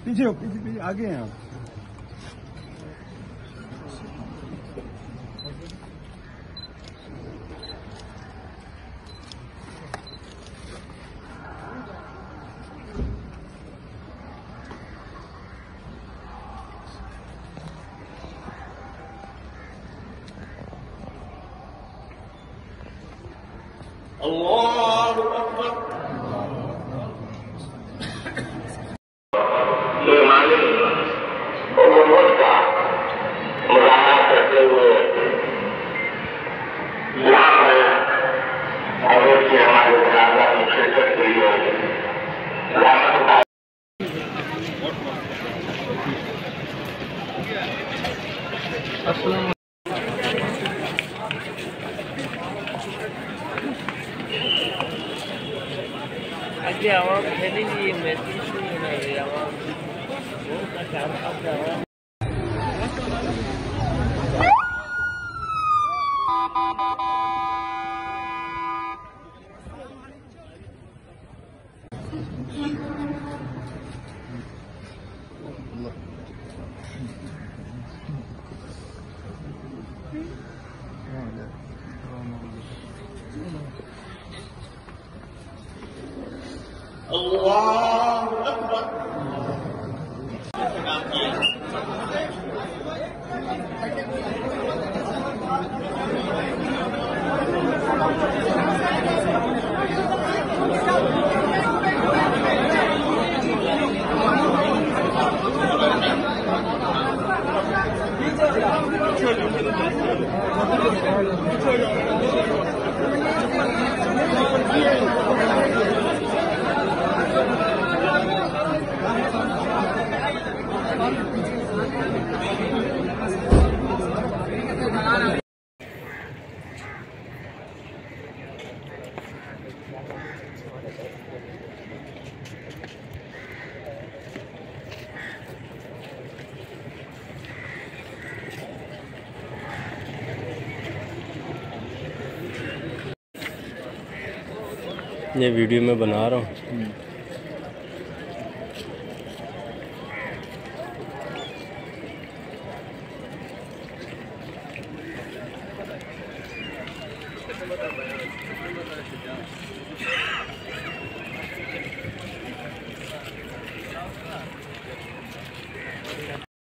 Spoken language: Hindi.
पीछे हो, पीछे पीछे आगे हैं आप। अल्लाहु अकबर। ये मालिक उम्मत का मुरादा करते हुए यहाँ पर अवैध की हमारे जनाजा की शिरकत के लिए रहमत আজকে আমার ফ্যামিলি মেসেজ শুনে আমার বহুত কাজ আছে। अल्लाहु अकबर। ये वीडियो मैं बना रहा हूँ।